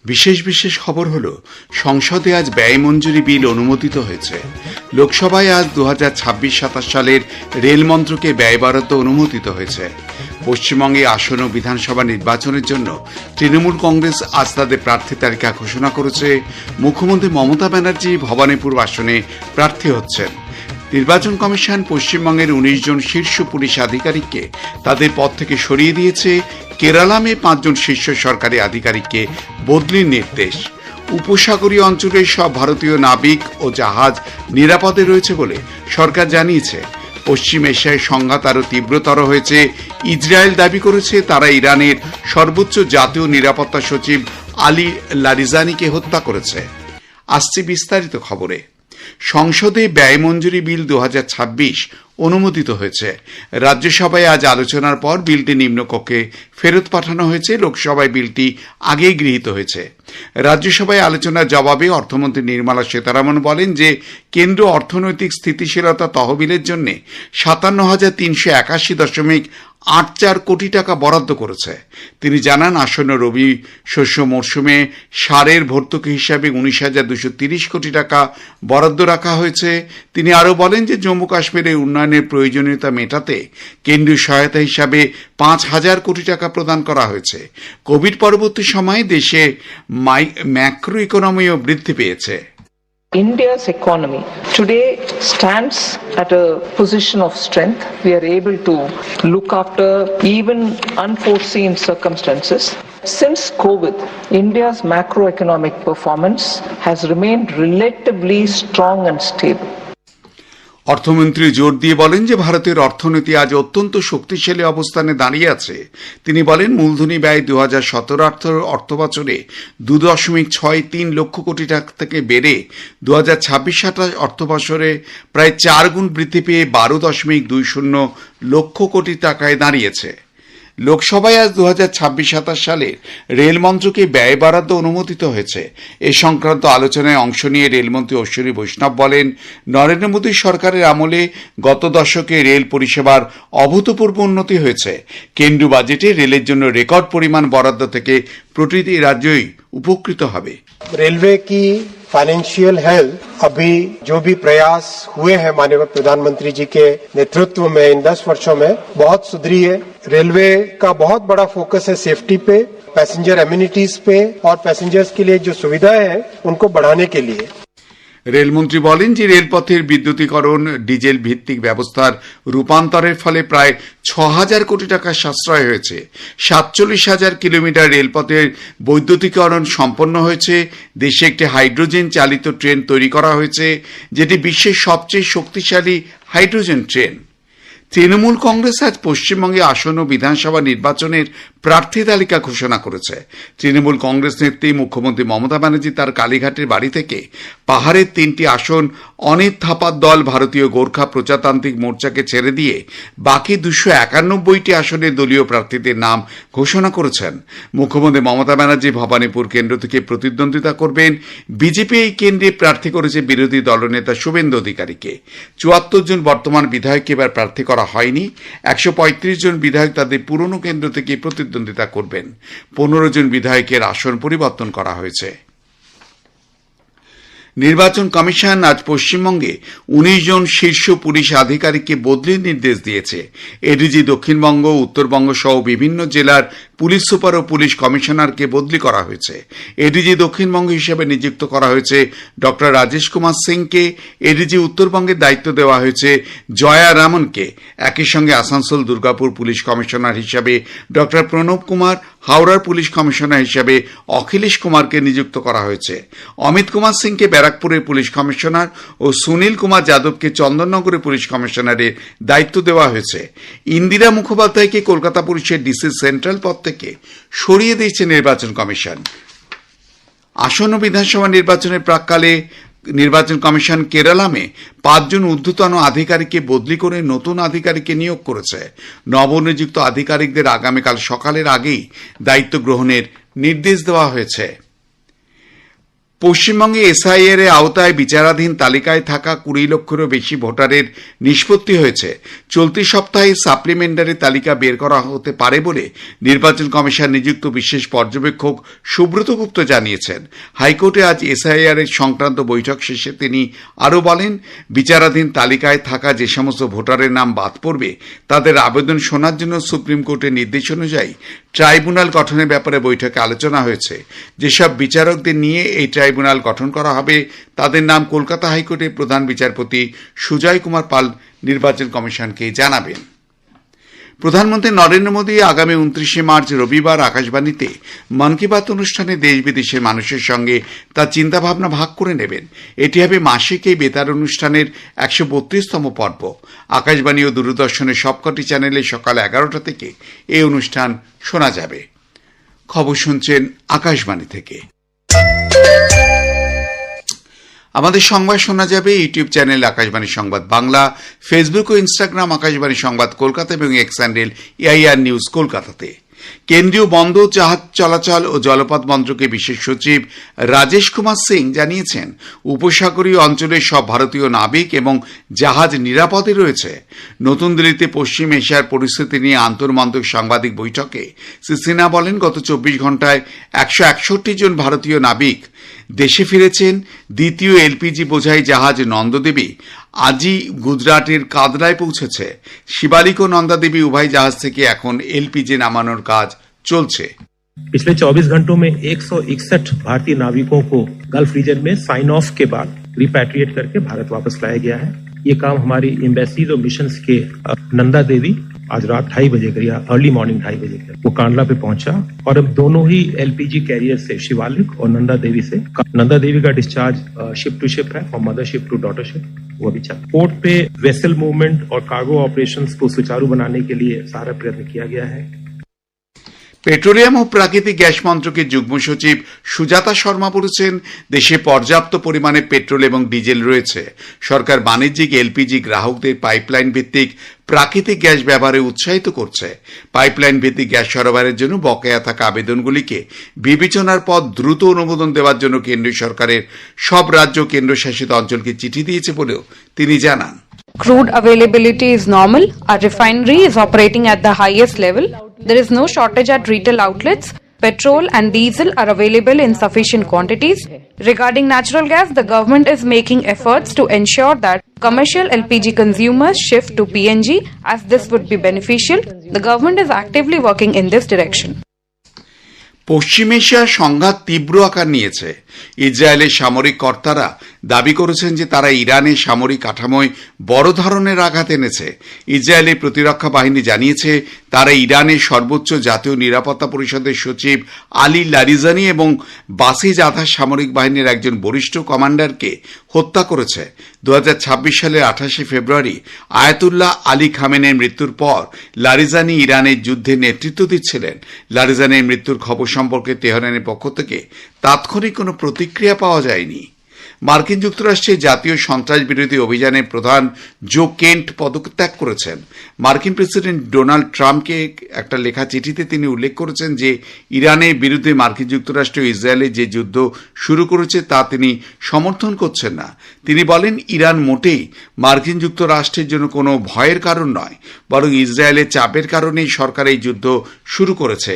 বিশেষ খবর হলো, সংসদে আজ ব্যয় মঞ্জুরি বিল অনুমোদিত হয়েছে। লোকসভায় আজ 2026-27 সালের রেল মন্ত্রকে ব্যয় বরাদ্দ অনুমোদিত হয়েছে। পশ্চিমবঙ্গে আসন্ন বিধানসভা নির্বাচনের জন্য তৃণমূল কংগ্রেস আজ তাদের প্রার্থী তালিকা ঘোষণা করেছে। মুখ্যমন্ত্রী মমতা ব্যানার্জি ভবানীপুর আসনে প্রার্থী হচ্ছেন। নির্বাচন কমিশন পশ্চিমবঙ্গের 19 জন শীর্ষ পুলিশ আধিকারিককে তাদের পদ থেকে সরিয়ে দিয়েছে। কেরালামে 5 জন শীর্ষ সরকারি আধিকারিককে বদলির নির্দেশ। উপসাগরীয় অঞ্চলের সব ভারতীয় নাবিক ও জাহাজ নিরাপদে রয়েছে বলে সরকার জানিয়েছে। পশ্চিম এশিয়ায় সংঘাত আরও তীব্রতর হয়েছে। ইসরায়েল দাবি করেছে তারা ইরানের সর্বোচ্চ জাতীয় নিরাপত্তা সচিব আলী লারিজানিকে হত্যা করেছে। আসছে বিস্তারিত খবরে। সংসদে ব্যয় মঞ্জুরি বিল 2026 অনুমোদিত হয়েছে। রাজ্যসভায় আজ আলোচনার পর বিলটি নিম্নকক্ষে ফেরত পাঠানো হয়েছে। লোকসভায় বিলটি আগেই গৃহীত হয়েছে। রাজ্যসভায় আলোচনার জবাবে অর্থমন্ত্রী নির্মলা সীতারামন বলেন যে কেন্দ্র অর্থনৈতিক স্থিতিশীলতা তহবিলের জন্য 57,381.84 কোটি টাকা বরাদ্দ করেছে। তিনি জানান, আসন্ন রবি শস্য মরশুমে সারের ভর্তুকি হিসাবে 19,230 কোটি টাকা বরাদ্দ রাখা হয়েছে। তিনি আরও বলেন যে জম্মু কাশ্মীরের উন্নয়নের প্রয়োজনীয়তা মেটাতে কেন্দ্রীয় সহায়তা হিসাবে 5,000 কোটি টাকা প্রদান করা হয়েছে। কোভিড পরবর্তী সময়ে দেশে ম্যাক্রো ইকোনমিও বৃদ্ধি পেয়েছে। India's economy today stands at a position of strength. We are able to look after even unforeseen circumstances. Since COVID, India's macroeconomic performance has remained relatively strong and stable. অর্থমন্ত্রী জোর দিয়ে বলেন যে ভারতের অর্থনীতি আজ অত্যন্ত শক্তিশালী অবস্থানে দাঁড়িয়ে আছে। তিনি বলেন, মূলধনী ব্যয় 2017 অর্থবছরে 2.63 লক্ষ কোটি টাকা থেকে বেড়ে 2026-27 অর্থবছরে প্রায় 4 গুণ বৃদ্ধি পেয়ে 12.20 লক্ষ কোটি টাকায় দাঁড়িয়েছে। লোকসভায় আজ 2026-27 সালের রেল মন্ত্রকে ব্যয় বরাদ্দ অনুমোদিত হয়েছে। এ সংক্রান্ত আলোচনায় অংশ নিয়ে রেলমন্ত্রী অশ্বিনী বৈষ্ণব বলেন, নরেন্দ্র মোদী সরকারের আমলে গত দশকে রেল পরিষেবার অভূতপূর্ব উন্নতি হয়েছে। কেন্দ্রীয় বাজেটে রেলের জন্য রেকর্ড পরিমাণ বরাদ্দ থেকে প্রতিটি রাজ্যই উপকৃত হবে। रेलवे की फाइनेंशियल हेल्थ अभी जो भी प्रयास हुए हैं माननीय प्रधानमंत्री जी के नेतृत्व में इन 10 वर्षों में बहुत सुधरी है। रेलवे का बहुत बड़ा फोकस है सेफ्टी पे, पैसेंजर एमिनिटीज पे और पैसेंजर्स के लिए जो सुविधाएं हैं उनको बढ़ाने के लिए। রেলমন্ত্রী বলেন যে রেলপথের বিদ্যুতীকরণ, ডিজেল ভিত্তিক ব্যবস্থার রূপান্তরের ফলে প্রায় 6,000 কোটি টাকা সাশ্রয় হয়েছে। 47,000 কিলোমিটার রেলপথের বৈদ্যুতিকরণ সম্পন্ন হয়েছে। দেশে একটি হাইড্রোজেন চালিত ট্রেন তৈরি করা হয়েছে, যেটি বিশ্বের সবচেয়ে শক্তিশালী হাইড্রোজেন ট্রেন। তৃণমূল কংগ্রেস আজ পশ্চিমবঙ্গে আসন্ন বিধানসভা নির্বাচনের প্রার্থী তালিকা ঘোষণা করেছে। তৃণমূল কংগ্রেস নেত্রী মুখ্যমন্ত্রী মমতা ব্যানার্জি তার কালীঘাটের বাড়ি থেকে পাহাড়ের 3টি আসন অনিত থাপার দল ভারতীয় গোর্খা প্রজাতান্ত্রিক মোর্চাকে ছেড়ে দিয়ে বাকি 291টি আসনে দলীয় প্রার্থীদের নাম ঘোষণা করেছেন। মুখ্যমন্ত্রী মমতা ব্যানার্জি ভবানীপুর কেন্দ্র থেকে প্রতিদ্বন্দ্বিতা করবেন। বিজেপি এই কেন্দ্রে প্রার্থী করেছে বিরোধী দলনেতা শুভেন্দু অধিকারীকে। 74 জন বর্তমান বিধায়ককে এবার প্রার্থী করা হয়নি। 135 জন বিধায়ক তাদের পুরনো কেন্দ্র থেকে প্রতিদ্বন্দ্বিতা করবেন। 15 জন বিধায়কের আসন পরিবর্তন করা হয়েছে। নির্বাচন কমিশন আজ পশ্চিমবঙ্গে 19 জন শীর্ষ পুলিশ আধিকারিককে বদলির নির্দেশ দিয়েছে। এডিজি দক্ষিণবঙ্গ, উত্তরবঙ্গ সহ বিভিন্ন জেলার পুলিশ সুপার ও পুলিশ কমিশনারকে বদলি করা হয়েছে। এডিজি দক্ষিণবঙ্গ হিসেবে নিযুক্ত করা হয়েছে ডক্টর রাজেশ কুমার সিংকে। এডিজি উত্তরবঙ্গের দায়িত্ব দেওয়া হয়েছে জয়া রামনকে। একই সঙ্গে আসানসোল দুর্গাপুর পুলিশ কমিশনার হিসেবে ডক্টর প্রণব কুমার, হাওড়ার পুলিশ কমিশনার হিসেবে অখিলেশ কুমারকে নিযুক্ত করা হয়েছে। অমিত কুমার সিংকে ব্যারাকপুরের পুলিশ কমিশনার ও সুনীল কুমার যাদবকে চন্দননগরের পুলিশ কমিশনারের দায়িত্ব দেওয়া হয়েছে। ইন্দিরা মুখোপাধ্যায়কে কলকাতা পুলিশের ডিসি সেন্ট্রাল পদ থেকে সরিয়ে দিয়েছে নির্বাচন কমিশন। আসন্ন বিধানসভা নির্বাচনের প্রাক্কালে নির্বাচন কমিশন কেরালামে 5 জন ঊর্ধ্বতন আধিকারিককে বদলি করে নতুন আধিকারিককে নিয়োগ করেছে। নবনিযুক্ত আধিকারিকদের আগামীকাল সকালের আগেই দায়িত্ব গ্রহণের নির্দেশ দেওয়া হয়েছে। পশ্চিমবঙ্গে এসআইআর এর আওতায় বিচারাধীন তালিকায় থাকা 20 লক্ষেরও বেশি ভোটারের নিষ্পত্তি হয়েছে। চলতি সপ্তাহে সাপ্লিমেন্টারি তালিকা বের করা হতে পারে বলে নির্বাচন কমিশন নিযুক্ত বিশেষ পর্যবেক্ষক সুব্রত গুপ্ত জানিয়েছেন। হাইকোর্টে আজ এসআইআর এর সংক্রান্ত বৈঠক শেষে তিনি আরও বলেন, বিচারাধীন তালিকায় থাকা যে সমস্ত ভোটারের নাম বাদ পড়বে তাদের আবেদন শোনার জন্য সুপ্রিম কোর্টের নির্দেশ অনুযায়ী ট্রাইব্যুনাল গঠনের ব্যাপারে বৈঠকে আলোচনা হয়েছে। যেসব বিচারকদের নিয়ে এই ট্রাইব্যুনাল গঠন করা হবে তাদের নাম কলকাতা হাইকোর্টের প্রধান বিচারপতি সুজয় কুমার পাল নির্বাচন কমিশনকে জানাবেন। প্রধানমন্ত্রী নরেন্দ্র মোদী আগামী 29 মার্চ রবিবার আকাশবাণীতে মন কি বাত অনুষ্ঠানে দেশ বিদেশের মানুষের সঙ্গে তার চিন্তাভাবনা ভাগ করে নেবেন। এটি হবে মাসিক এই বেতার অনুষ্ঠানের 132তম পর্ব। আকাশবাণী ও দূরদর্শনের সবকটি চ্যানেলে সকাল 11টা থেকে এই অনুষ্ঠান শোনা যাবে। খবর শুনছেন আকাশবাণী থেকে। আমাদের সংবাদ শোনা যাবে ইউটিউব চ্যানেল আকাশবাণী সংবাদ বাংলা, ফেসবুক ও ইনস্টাগ্রাম আকাশবাণী সংবাদ কলকাতা এবং এক্স হ্যান্ডেল এআইআর নিউজ কলকাতাতে। কেন্দ্রীয় বন্দর, জাহাজ চলাচল ও জলপথ মন্ত্রকের বিশেষ সচিব রাজেশ কুমার সিং জানিয়েছেন, উপসাগরীয় অঞ্চলের সব ভারতীয় নাবিক এবং জাহাজ নিরাপদে রয়েছে। নতুন দিল্লিতে পশ্চিম এশিয়ার পরিস্থিতি নিয়ে আন্তর্মন্ত্রক সাংবাদিক বৈঠকে শ্রী সিনহা বলেন, গত 24 ঘণ্টায় 161 জন ভারতীয় নাবিক দেশে ফিরেছেন। দ্বিতীয় এলপিজি বোঝাই জাহাজ নন্দদেবী আজই গুজরাটের কাদরায় পৌঁছেছে। শিবালিক ও নন্দাদেবী উভয় জাহাজ থেকে এখন এলপিজি নামানোর কাজ চলছে। पिछले 24 घंटों में 161 भारतीय नाविकों को गल्फ रीजन में साइन ऑफ के बाद रिपैट्रिएट करके भारत वापस लाया गया है। ये काम हमारी एम्बेसीज और मिशंस के नंदा देवी आज रात 2:30 बजे या अर्ली मॉर्निंग 2:30 बजे वो कांडला पे पहुंचा और अब दोनों ही एलपीजी कैरियर से शिवालिक और नंदा देवी से नंदा देवी का डिस्चार्ज शिप टू शिप है और मदरशिप टू डॉटरशिप वो अभी चल। पोर्ट पे वेसल मूवमेंट और कार्गो ऑपरेशंस को सुचारू बनाने के लिए सारा प्रयत्न किया गया है। পেট্রোলিয়াম ও প্রাকৃতিক গ্যাস মন্ত্রকের যুগ্ম সচিব সুজাতা শর্মা বলেছেন, দেশে পর্যাপ্ত পরিমাণে পেট্রোল এবং ডিজেল রয়েছে। সরকার বাণিজ্যিক এলপিজি গ্রাহকদের পাইপলাইন ভিত্তিক প্রাকৃতিক গ্যাস ব্যবহারে উৎসাহিত করছে। পাইপলাইন ভিত্তিক গ্যাস সরবরাহের জন্য বকেয়া থাকা আবেদনগুলিকে বিবেচনার পর দ্রুত অনুমোদন দেওয়ার জন্য কেন্দ্রীয় সরকারের সব রাজ্য কেন্দ্রশাসিত অঞ্চলকে চিঠি দিয়েছে বলেও তিনি জানান। Crude availability is normal. Our refinery is operating at the highest level. There is no shortage at retail outlets. Petrol and diesel are available in sufficient quantities. Regarding natural gas, the government is making efforts to ensure that commercial LPG consumers shift to PNG, as this would be beneficial. The government is actively working in this direction. পশ্চিম এশিয়ার সংঘাত তীব্র আকার নিয়েছে। ইসরায়েলের সামরিক কর্তারা দাবি করেছেন যে তারা ইরানের সামরিক কাঠামোয় বড় ধরনের আঘাত এনেছে। ইসরায়েলের প্রতিরক্ষা বাহিনী জানিয়েছে, তারা ইরানের সর্বোচ্চ জাতীয় নিরাপত্তা পরিষদের সচিব আলী লারিজানি এবং বাসিজ আধার সামরিক বাহিনীর একজন বরিষ্ঠ কমান্ডারকে হত্যা করেছে। 2026 সালের 28 ফেব্রুয়ারি আয়াতুল্লাহ আলী খামেনের মৃত্যুর পর লারিজানি ইরানের যুদ্ধে নেতৃত্ব দিচ্ছিলেন। লারিজানির মৃত্যুর খবর সম্পর্কে তেহরানের পক্ষ থেকে তাৎক্ষণিক কোনো প্রতিক্রিয়া পাওয়া যায়নি। মার্কিন যুক্তরাষ্ট্রের জাতীয় সন্ত্রাস বিরোধী অভিযানের প্রধান জো কেন্ট পদত্যাগ করেছেন। মার্কিন প্রেসিডেন্ট ডোনাল্ড ট্রাম্পকে একটা লেখা চিঠিতে তিনি উল্লেখ করেছেন যে ইরানের বিরুদ্ধে মার্কিন যুক্তরাষ্ট্র ইসরায়েলের যে যুদ্ধ শুরু করেছে তা তিনি সমর্থন করছেন না। তিনি বলেন, ইরান মোটেই মার্কিন যুক্তরাষ্ট্রের জন্য কোনো ভয়ের কারণ নয়, বরং ইসরায়েলের চাপের কারণেই সরকার এই যুদ্ধ শুরু করেছে।